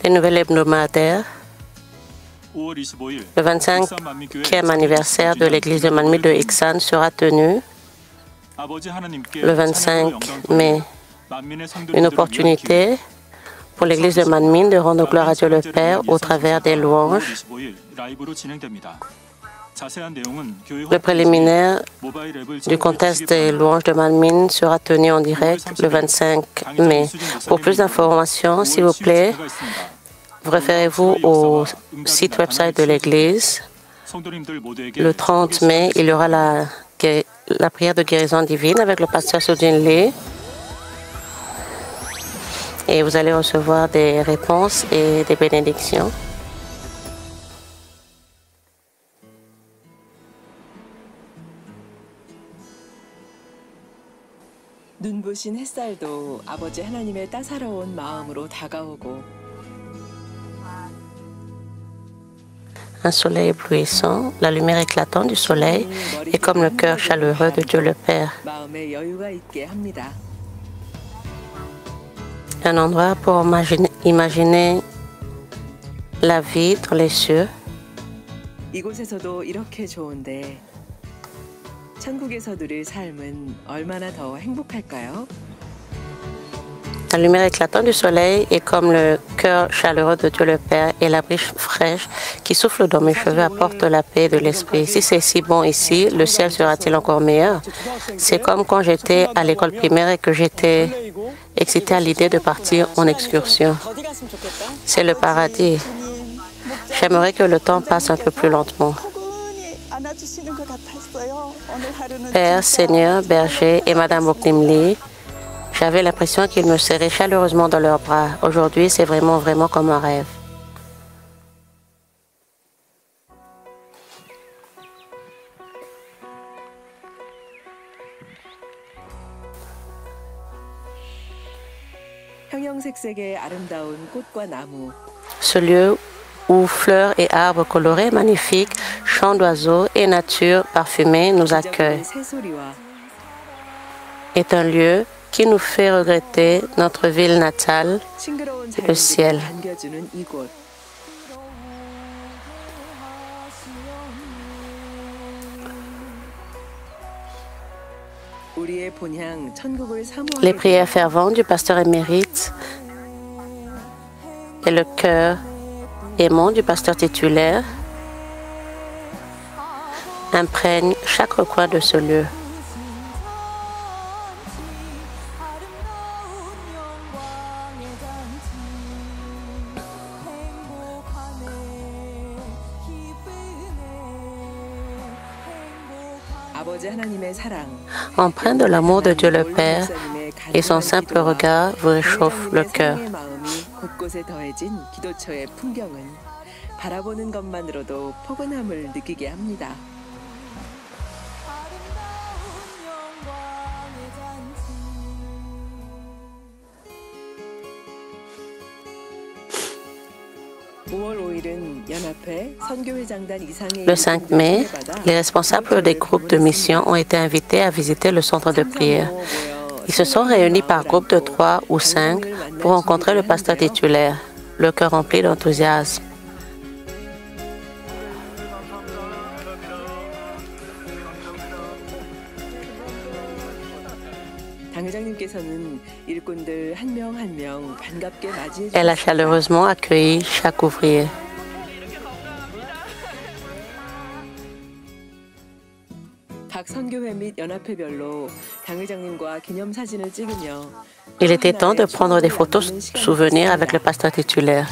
Les nouvelles hebdomadaires. Le 25e anniversaire de l'église de Manmin de Iksan sera tenu le 25 mai. Une opportunité pour l'église de Manmin de rendre gloire à Dieu le Père au travers des louanges. Le préliminaire du contest des louanges de Manmin sera tenu en direct le 25 mai. Pour plus d'informations, s'il vous plaît, référez-vous au site website de l'Église. Le 30 mai, il y aura la prière de guérison divine avec le pasteur Sudin Lee. Et vous allez recevoir des réponses et des bénédictions. 눈부신 햇살도 아버지 하나님의 따사로운 마음으로 다가오고 Un soleil éblouissant, la lumière éclatante du soleil est comme le cœur chaleureux de Dieu le Père. Un endroit pour imaginer la vie dans les cieux. 이곳에서도 이렇게 좋은데 천국에서 누릴 삶은 얼마나 더 행복할까요? La lumière éclatante du soleil est comme le cœur chaleureux de Dieu le Père et la brise fraîche qui souffle dans mes cheveux apporte la paix de l'esprit. Si c'est si bon ici, le ciel sera-t-il encore meilleur? C'est comme quand j'étais à l'école primaire et que j'étais excitée à l'idée de partir en excursion. C'est le paradis. J'aimerais que le temps passe un peu plus lentement. Père, Seigneur, berger et Madame Oknim Lee, j'avais l'impression qu'ils me serraient chaleureusement dans leurs bras. Aujourd'hui, c'est vraiment comme un rêve. Ce lieu où fleurs et arbres colorés magnifiques, chants d'oiseaux et nature parfumée nous accueillent, est un lieu qui nous fait regretter notre ville natale, le ciel. Les prières ferventes du pasteur émérite et le cœur aimant du pasteur titulaire imprègnent chaque recoin de ce lieu. Empreint de l'amour de Dieu le Père et son simple regard vous réchauffe le cœur. Le 5 mai, les responsables des groupes de mission ont été invités à visiter le centre de prière. Ils se sont réunis par groupe de 3 ou 5 pour rencontrer le pasteur titulaire, le cœur rempli d'enthousiasme. Elle a chaleureusement accueilli chaque ouvrier. Il était temps de prendre des photos souvenirs avec le pasteur titulaire.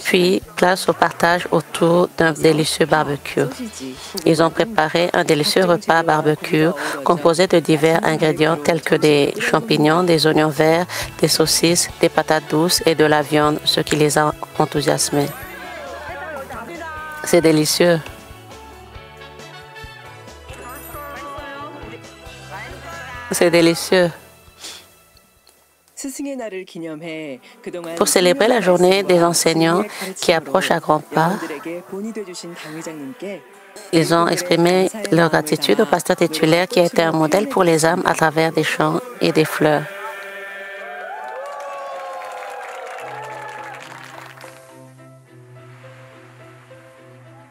Puis, place au partage autour d'un délicieux barbecue. Ils ont préparé un délicieux repas barbecue composé de divers ingrédients tels que des champignons, des oignons verts, des saucisses, des patates douces et de la viande, ce qui les a enthousiasmés. C'est délicieux. C'est délicieux. 스승의 날을 기념해 그동안 Pour célébrer la journée des enseignants qui approche à grands pas, 영혼들에게 본이 되주신 당회장님께 ils ont exprimé leur gratitude au pasteur titulaire qui a été un modèle pour les âmes à travers des chants et des fleurs.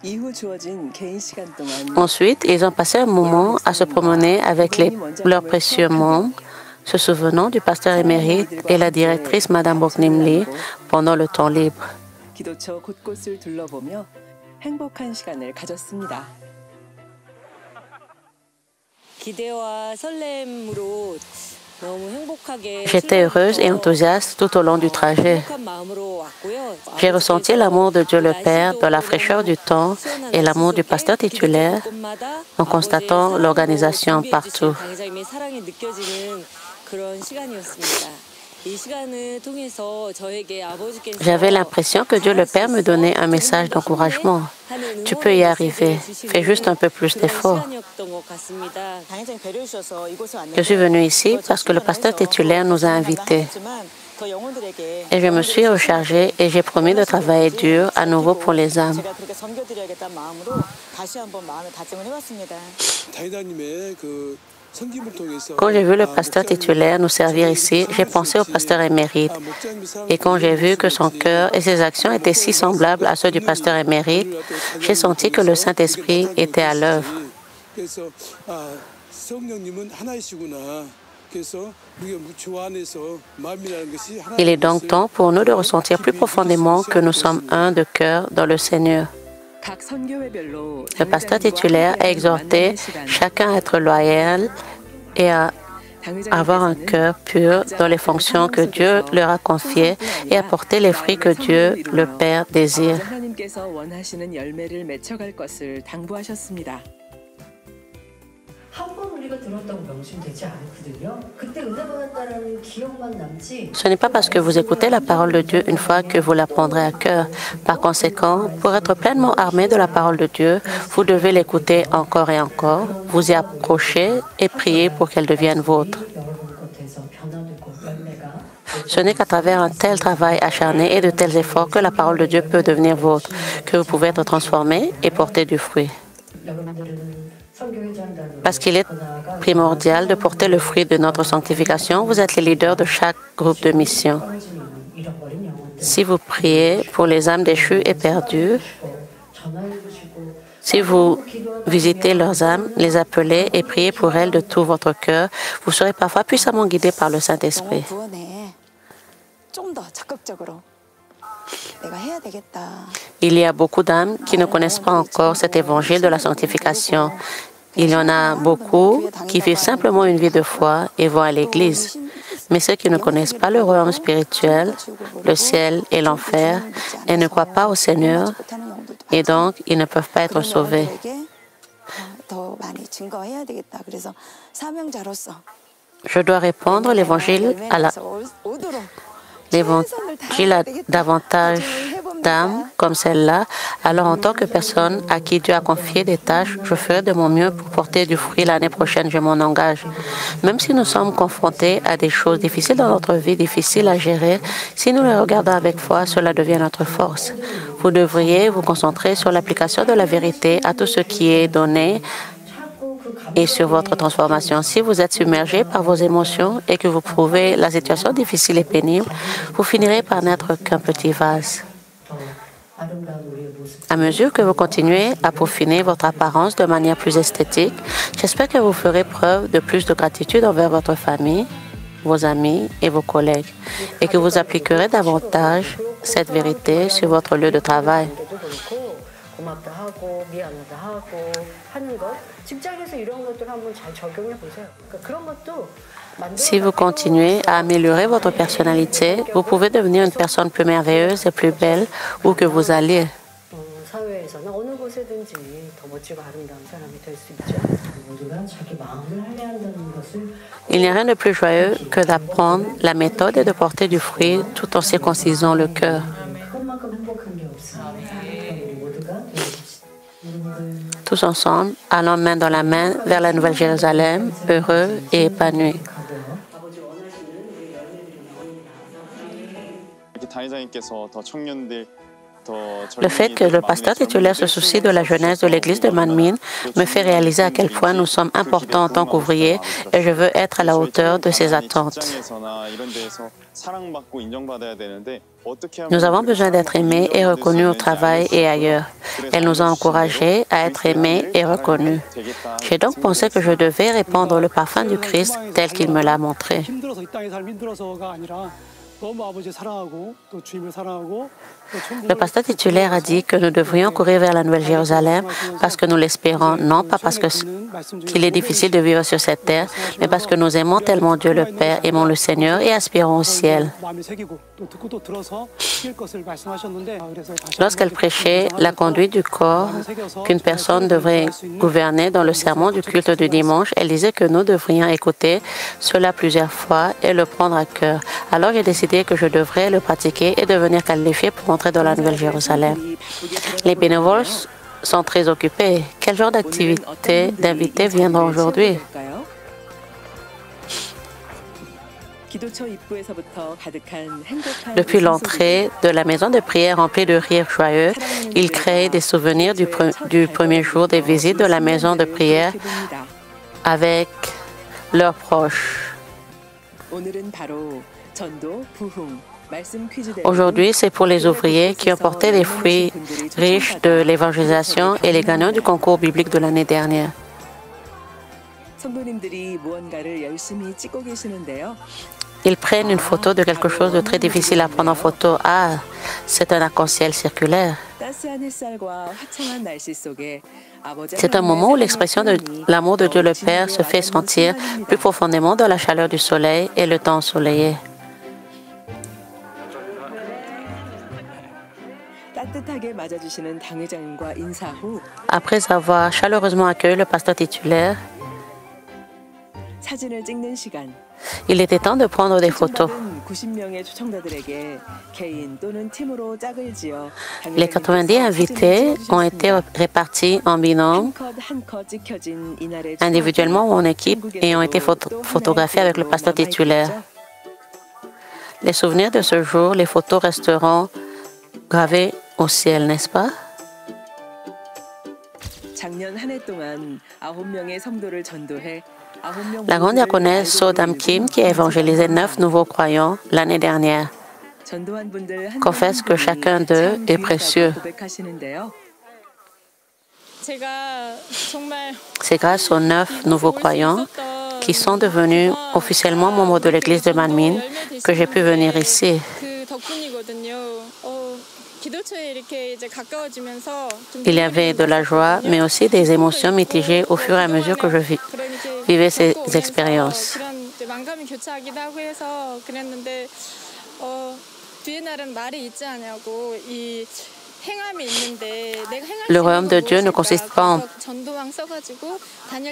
이후 주어진 개인 시간 동안 Ensuite, ils ont passé un moment à se promener avec leurs précieux membres, se souvenant du pasteur émérite et la directrice Madame Boknimli pendant le temps libre. 기도처 곳곳을 둘러보며 행복한 시간을 가졌습니다. 기대와 설렘으로 너무 행복하게 J'étais heureuse et enthousiaste tout au long du trajet. 행복한 마음으로 왔고요. J'ai ressenti l'amour de Dieu le Père dans la fraîcheur du temps et l'amour du pasteur titulaire en constatant l'organisation partout. 당회장님의 사랑이 느껴지는 그런 시간이었습니다. 이 시간을 통해서 저에게 아버지께서 J'avais l'impression que Dieu le Père me donnait un message d'encouragement. Tu peux y arriver. Fais juste un peu plus d'efforts. Je suis venue ici parce que le pasteur titulaire nous a invités. Et je me suis rechargée et j'ai promis de travailler dur à nouveau pour les âmes. Quand j'ai vu le pasteur titulaire nous servir ici, j'ai pensé au pasteur émérite. Et quand j'ai vu que son cœur et ses actions étaient si semblables à ceux du pasteur émérite, j'ai senti que le Saint-Esprit était à l'œuvre. Il est donc temps pour nous de ressentir plus profondément que nous sommes un de cœur dans le Seigneur. Le pasteur titulaire a exhorté chacun à être loyal et à avoir un cœur pur dans les fonctions que Dieu leur a confiées et à porter les fruits que Dieu, le Père, désire. Ce n'est pas parce que vous écoutez la parole de Dieu une fois que vous la prendrez à cœur. Par conséquent, pour être pleinement armé de la parole de Dieu, vous devez l'écouter encore et encore, vous y approcher et prier pour qu'elle devienne vôtre. Ce n'est qu'à travers un tel travail acharné et de tels efforts que la parole de Dieu peut devenir vôtre, que vous pouvez être transformé et porter du fruit. Parce qu'il est primordial de porter le fruit de notre sanctification, vous êtes les leaders de chaque groupe de mission. Si vous priez pour les âmes déchues et perdues, si vous visitez leurs âmes, les appelez et priez pour elles de tout votre cœur, vous serez parfois puissamment guidés par le Saint-Esprit. Il y a beaucoup d'âmes qui ne connaissent pas encore cet évangile de la sanctification. Il y en a beaucoup qui vivent simplement une vie de foi et vont à l'église. Mais ceux qui ne connaissent pas le royaume spirituel, le ciel et l'enfer, et ne croient pas au Seigneur, et donc ils ne peuvent pas être sauvés. Je dois répandre l'évangile à davantage d'âmes comme celle-là. Alors, en tant que personne à qui Dieu a confié des tâches, je ferai de mon mieux pour porter du fruit l'année prochaine. Je m'en engage. Même si nous sommes confrontés à des choses difficiles dans notre vie, difficiles à gérer, si nous les regardons avec foi, cela devient notre force. Vous devriez vous concentrer sur l'application de la vérité à tout ce qui est donné et sur votre transformation. Si vous êtes submergé par vos émotions et que vous prouvez la situation difficile et pénible, vous finirez par n'être qu'un petit vase. À mesure que vous continuez à peaufiner votre apparence de manière plus esthétique, j'espère que vous ferez preuve de plus de gratitude envers votre famille, vos amis et vos collègues, et que vous appliquerez davantage cette vérité sur votre lieu de travail. Si vous continuez à améliorer votre personnalité, vous pouvez devenir une personne plus merveilleuse et plus belle où que vous alliez. Il n'y a rien de plus joyeux que d'apprendre la méthode et de porter du fruit tout en circoncisant le cœur. Tous ensemble, allons main dans la main vers la Nouvelle Jérusalem, heureux et épanouis. Le fait que le pasteur titulaire se soucie de la jeunesse de l'Église de Man Min me fait réaliser à quel point nous sommes importants en tant qu'ouvriers et je veux être à la hauteur de ces attentes. Nous avons besoin d'être aimés et reconnus au travail et ailleurs. Elle nous a encouragés à être aimés et reconnus. J'ai donc pensé que je devais répandre le parfum du Christ tel qu'il me l'a montré. Le pasteur titulaire a dit que nous devrions courir vers la Nouvelle-Jérusalem parce que nous l'espérons, non pas parce qu'il est difficile de vivre sur cette terre, mais parce que nous aimons tellement Dieu le Père, aimons le Seigneur et aspirons au ciel. Lorsqu'elle prêchait la conduite du corps qu'une personne devrait gouverner dans le sermon du culte du dimanche, elle disait que nous devrions écouter cela plusieurs fois et le prendre à cœur. Alors j'ai décidé que je devrais le pratiquer et devenir qualifié pour entrer dans la Nouvelle-Jérusalem. Les bénévoles sont très occupés. Quel genre d'invités viendront aujourd'hui? Depuis l'entrée de la maison de prière remplie de rires joyeux, ils créent des souvenirs du premier jour des visites de la maison de prière avec leurs proches. Aujourd'hui, c'est pour les ouvriers qui ont porté les fruits riches de l'évangélisation et les gagnants du concours biblique de l'année dernière. Ils prennent une photo de quelque chose de très difficile à prendre en photo. Ah, c'est un arc-en-ciel circulaire. C'est un moment où l'expression de l'amour de Dieu le Père se fait sentir plus profondément dans la chaleur du soleil et le temps ensoleillé. Après avoir chaleureusement accueilli le pasteur titulaire, il était temps de prendre des photos. Les 90 invités ont été répartis en binôme, individuellement ou en équipe, et ont été photographiés avec le pasteur titulaire. Les souvenirs de ce jour, les photos resteront gravées au ciel, n'est-ce pas? La grande diaconesse Sodam Kim, qui a évangélisé 9 nouveaux croyants l'année dernière, confesse que chacun d'eux est précieux. C'est grâce aux 9 nouveaux croyants qui sont devenus officiellement membres de l'Église de Man Min que j'ai pu venir ici. Il y avait de la joie, mais aussi des émotions mitigées au fur et à mesure que je vivais ces expériences. Le royaume de Dieu ne consiste pas en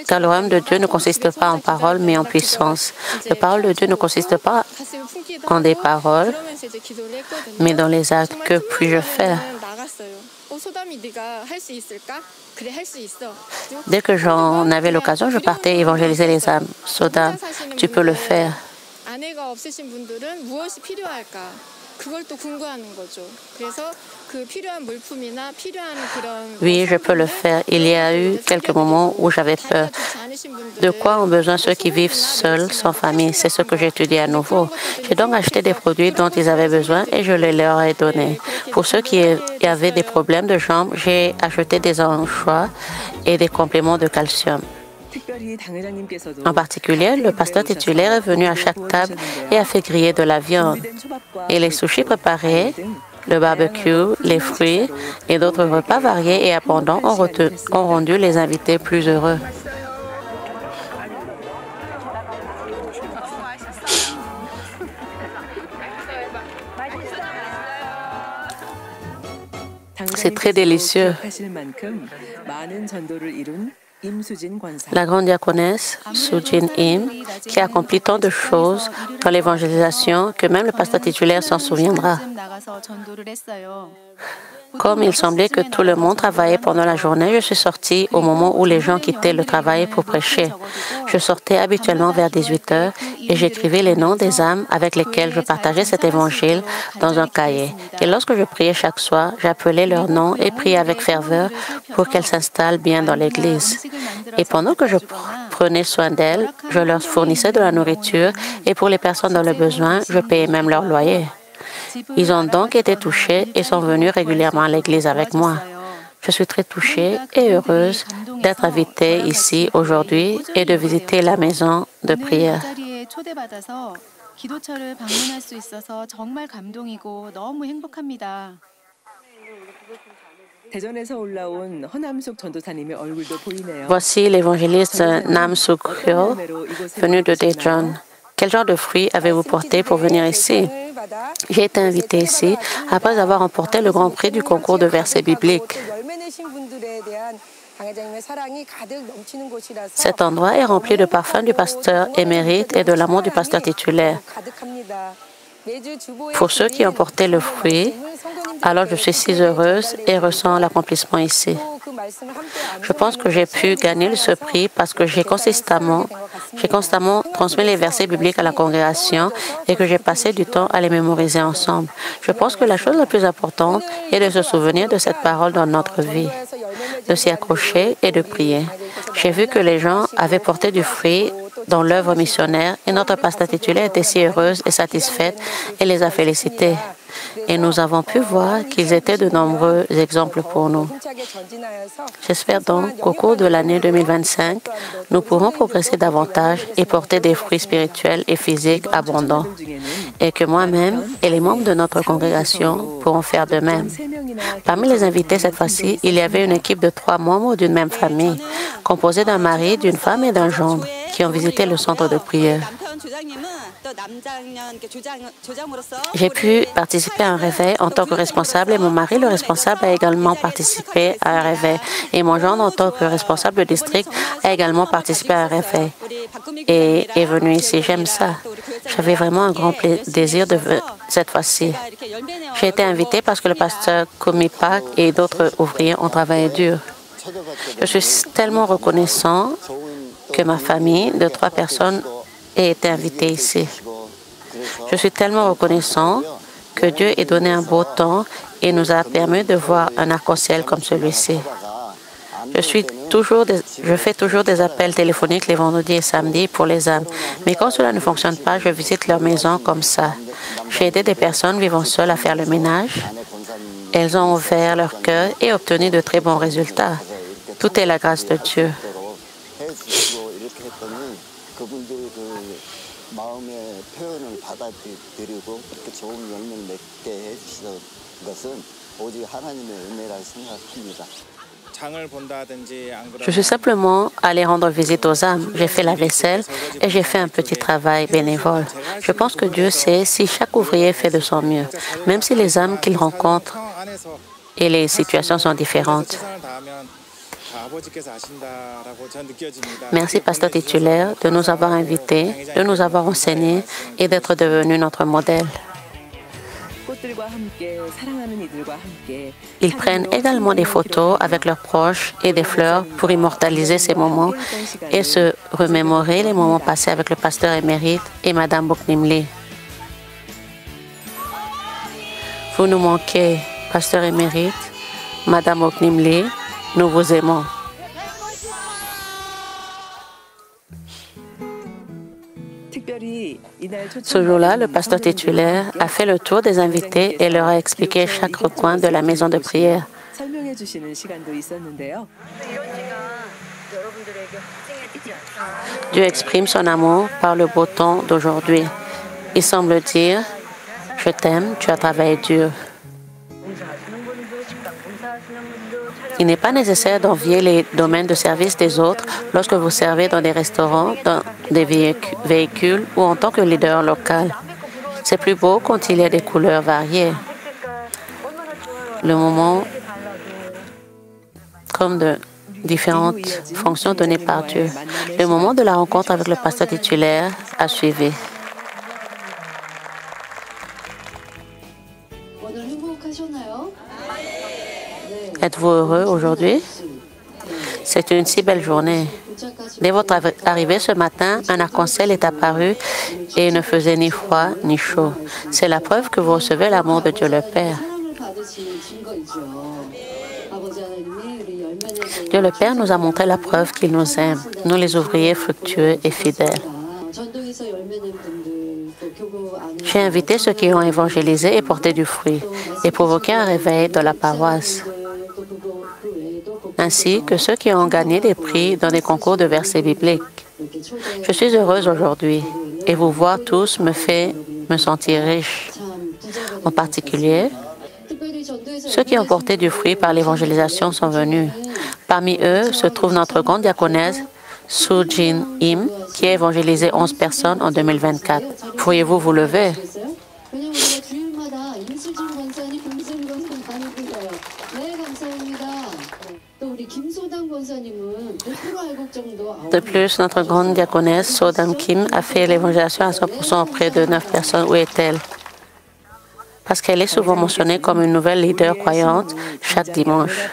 Car le royaume de Dieu ne consiste pas en paroles, mais en puissance. La parole de Dieu ne consiste pas en des paroles, mais dans les actes. Que puis-je faire? Dès que j'en avais l'occasion, je partais évangéliser les âmes. Sodam, tu peux le faire. Oui, je peux le faire. Il y a eu quelques moments où j'avais peur. De quoi ont besoin ceux qui vivent seuls, sans famille? C'est ce que j'ai étudié à nouveau. J'ai donc acheté des produits dont ils avaient besoin et je les leur ai donnés. Pour ceux qui avaient des problèmes de jambes, j'ai acheté des anchois et des compléments de calcium. En particulier, le pasteur titulaire est venu à chaque table et a fait griller de la viande. Et les sushis préparés, le barbecue, les fruits et d'autres repas variés et abondants ont rendu les invités plus heureux. C'est très délicieux. La grande diaconesse Sujin Im, qui a accompli tant de choses dans l'évangélisation que même le pasteur titulaire s'en souviendra. Comme il semblait que tout le monde travaillait pendant la journée, je suis sortie au moment où les gens quittaient le travail pour prêcher. Je sortais habituellement vers 18 h et j'écrivais les noms des âmes avec lesquelles je partageais cet évangile dans un cahier. Et lorsque je priais chaque soir, j'appelais leurs noms et priais avec ferveur pour qu'elles s'installent bien dans l'Église. Et pendant que je prenais soin d'elles, je leur fournissais de la nourriture et pour les personnes dans le besoin, je payais même leur loyer. Ils ont donc été touchés et sont venus régulièrement à l'Église avec moi. Je suis très touchée et heureuse d'être invitée ici aujourd'hui et de visiter la maison de prière. Voici l'évangéliste Nam Suk Hyol, venu de Daejeon. Quel genre de fruits avez-vous porté pour venir ici? J'ai été invité ici après avoir remporté le grand prix du concours de versets bibliques. Cet endroit est rempli de parfums du pasteur émérite et de l'amour du pasteur titulaire. Pour ceux qui ont porté le fruit, alors je suis si heureuse et ressens l'accomplissement ici. Je pense que j'ai pu gagner ce prix parce que j'ai constamment transmis les versets bibliques à la congrégation et que j'ai passé du temps à les mémoriser ensemble. Je pense que la chose la plus importante est de se souvenir de cette parole dans notre vie, de s'y accrocher et de prier. J'ai vu que les gens avaient porté du fruit dans l'œuvre missionnaire et notre pasteur titulaire était si heureuse et satisfaite et les a félicités. Et nous avons pu voir qu'ils étaient de nombreux exemples pour nous. J'espère donc qu'au cours de l'année 2025, nous pourrons progresser davantage et porter des fruits spirituels et physiques abondants. Et que moi-même et les membres de notre congrégation pourront faire de même. Parmi les invités cette fois-ci, il y avait une équipe de 3 membres d'une même famille, composée d'un mari, d'une femme et d'un gendre, qui ont visité le centre de prière. J'ai pu participer à un réveil en tant que responsable et mon mari, le responsable, a également participé à un réveil. Et mon gendre, en tant que responsable de district, a également participé à un réveil et est venu ici. J'aime ça. J'avais vraiment un grand désir de cette fois-ci. J'ai été invitée parce que le pasteur Komi Park et d'autres ouvriers ont travaillé dur. Je suis tellement reconnaissant que ma famille de 3 personnes ait été invitée ici. Je suis tellement reconnaissant que Dieu ait donné un beau temps et nous a permis de voir un arc-en-ciel comme celui-ci. Je fais toujours des appels téléphoniques les vendredis et samedis pour les âmes. Mais quand cela ne fonctionne pas, je visite leur maison comme ça. J'ai aidé des personnes vivant seules à faire le ménage. Elles ont ouvert leur cœur et obtenu de très bons résultats. Tout est la grâce de Dieu. Je suis simplement allé rendre visite aux âmes. J'ai fait la vaisselle et j'ai fait un petit travail bénévole. Je pense que Dieu sait si chaque ouvrier fait de son mieux, même si les âmes qu'il rencontre et les situations sont différentes. Merci, pasteur titulaire, de nous avoir invités, de nous avoir enseignés et d'être devenu notre modèle. Ils prennent également des photos avec leurs proches et des fleurs pour immortaliser ces moments et se remémorer les moments passés avec le pasteur émérite et Madame Boknim Lee. Vous nous manquez, pasteur émérite, Madame Boknim Lee, nous vous aimons. Ce jour-là, le pasteur titulaire a fait le tour des invités et leur a expliqué chaque recoin de la maison de prière. Dieu exprime son amour par le beau temps d'aujourd'hui. Il semble dire, « Je t'aime, tu as travaillé dur. » Il n'est pas nécessaire d'envier les domaines de service des autres lorsque vous servez dans des restaurants, dans des véhicules ou en tant que leader local. C'est plus beau quand il y a des couleurs variées. Le moment comme de différentes fonctions données par Dieu. Le moment de la rencontre avec le pasteur titulaire a suivi. Êtes-vous heureux aujourd'hui? C'est une si belle journée. Dès votre arrivée ce matin, un arc-en-ciel est apparu et il ne faisait ni froid ni chaud. C'est la preuve que vous recevez l'amour de Dieu le Père. Dieu le Père nous a montré la preuve qu'il nous aime, nous les ouvriers fructueux et fidèles. J'ai invité ceux qui ont évangélisé et porté du fruit et provoqué un réveil dans la paroisse, ainsi que ceux qui ont gagné des prix dans des concours de versets bibliques. Je suis heureuse aujourd'hui et vous voir tous me fait me sentir riche. En particulier, ceux qui ont porté du fruit par l'évangélisation sont venus. Parmi eux se trouve notre grande diaconesse, Soo Jin Im, qui a évangélisé 11 personnes en 2024. Pourriez-vous vous lever? De plus, notre grande diaconesse, Sodam Kim, a fait l'évangélisation à 100% auprès de 9 personnes. Où est-elle? Parce qu'elle est souvent mentionnée comme une nouvelle leader croyante chaque dimanche.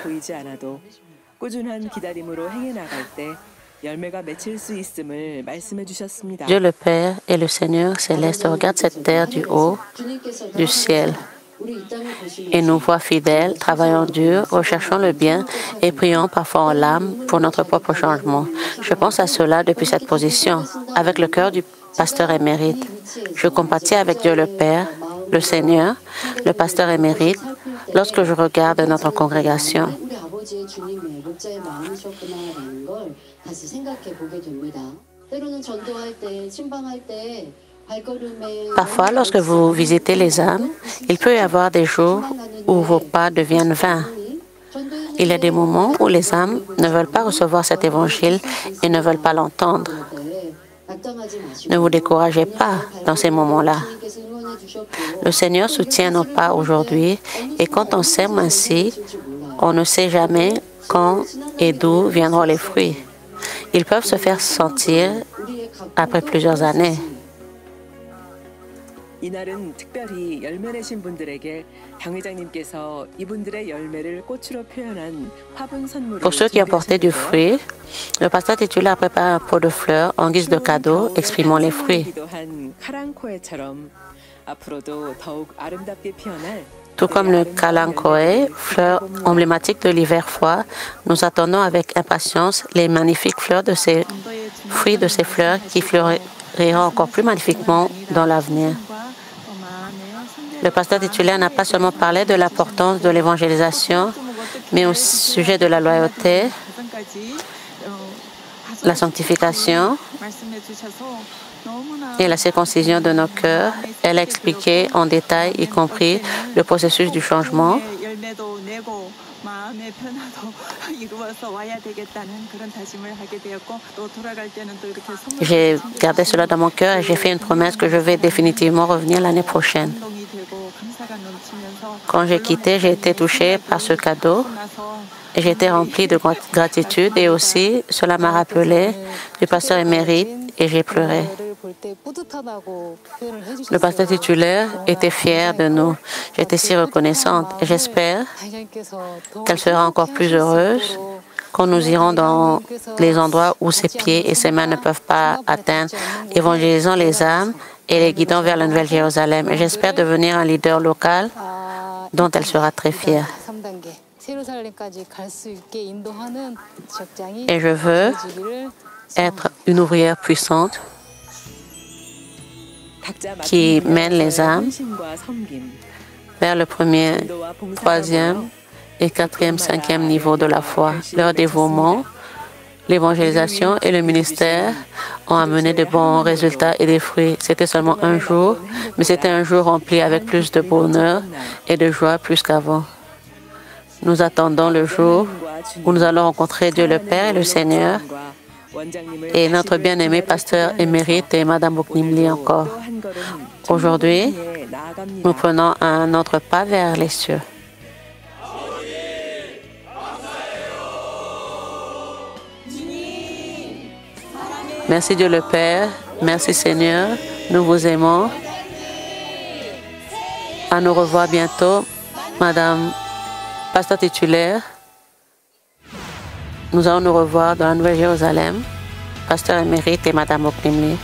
Dieu le Père et le Seigneur céleste regardent cette terre du haut du ciel et nous voient fidèles, travaillant dur, recherchant le bien et priant parfois en larmes pour notre propre changement. Je pense à cela depuis cette position, avec le cœur du pasteur émérite. Je compatis avec Dieu le Père, le Seigneur, le pasteur émérite, lorsque je regarde notre congrégation. Parfois, lorsque vous visitez les âmes, il peut y avoir des jours où vos pas deviennent vains. Il y a des moments où les âmes ne veulent pas recevoir cet évangile et ne veulent pas l'entendre. Ne vous découragez pas dans ces moments-là. Le Seigneur soutient nos pas aujourd'hui et quand on sème ainsi, on ne sait jamais quand et d'où viendront les fruits. Ils peuvent se faire sentir après plusieurs années. 이날은 특별히 열매 내신 분들에게 당회장님께서 이분들의 열매를 꽃으로 표현한 화분 선물을 Pour ceux qui ont porté du fruit, le pasteur titulaire a préparé un pot de fleurs en guise de cadeau exprimant les fruits. 앞으로도 더욱 아름답게 피어날 Tout comme le kalanchoe, fleur emblématique de l'hiver froid, nous attendons avec impatience les magnifiques fleurs de ces fruits de ces fleurs qui fleuriront encore plus magnifiquement dans l'avenir. Le pasteur titulaire n'a pas seulement parlé de l'importance de l'évangélisation, mais au sujet de la loyauté, la sanctification et la circoncision de nos cœurs. Elle a expliqué en détail, y compris le processus du changement. J'ai gardé cela dans mon cœur et j'ai fait une promesse que je vais définitivement revenir l'année prochaine. Quand j'ai quitté, j'ai été touchée par ce cadeau et j'ai été remplie de gratitude et aussi cela m'a rappelé du pasteur émérite et j'ai pleuré. Le pasteur titulaire était fier de nous. J'étais si reconnaissante et j'espère qu'elle sera encore plus heureuse quand nous irons dans les endroits où ses pieds et ses mains ne peuvent pas atteindre, évangélisant les âmes et les guidant vers la Nouvelle Jérusalem. Et j'espère devenir un leader local dont elle sera très fière. Et je veux être une ouvrière puissante qui mène les âmes vers le premier, troisième et quatrième, cinquième niveau de la foi. Leur dévouement, l'évangélisation et le ministère ont amené de bons résultats et des fruits. C'était seulement un jour, mais c'était un jour rempli avec plus de bonheur et de joie plus qu'avant. Nous attendons le jour où nous allons rencontrer Dieu le Père et le Seigneur et notre bien-aimé pasteur émérite et Madame Boknimli encore. Aujourd'hui, nous prenons un autre pas vers les cieux. Merci Dieu le Père, merci Seigneur, nous vous aimons. À nous revoir bientôt, Madame pasteur titulaire. Nous allons nous revoir dans la Nouvelle Jérusalem Pasteur Émérite et Madame Oklimli.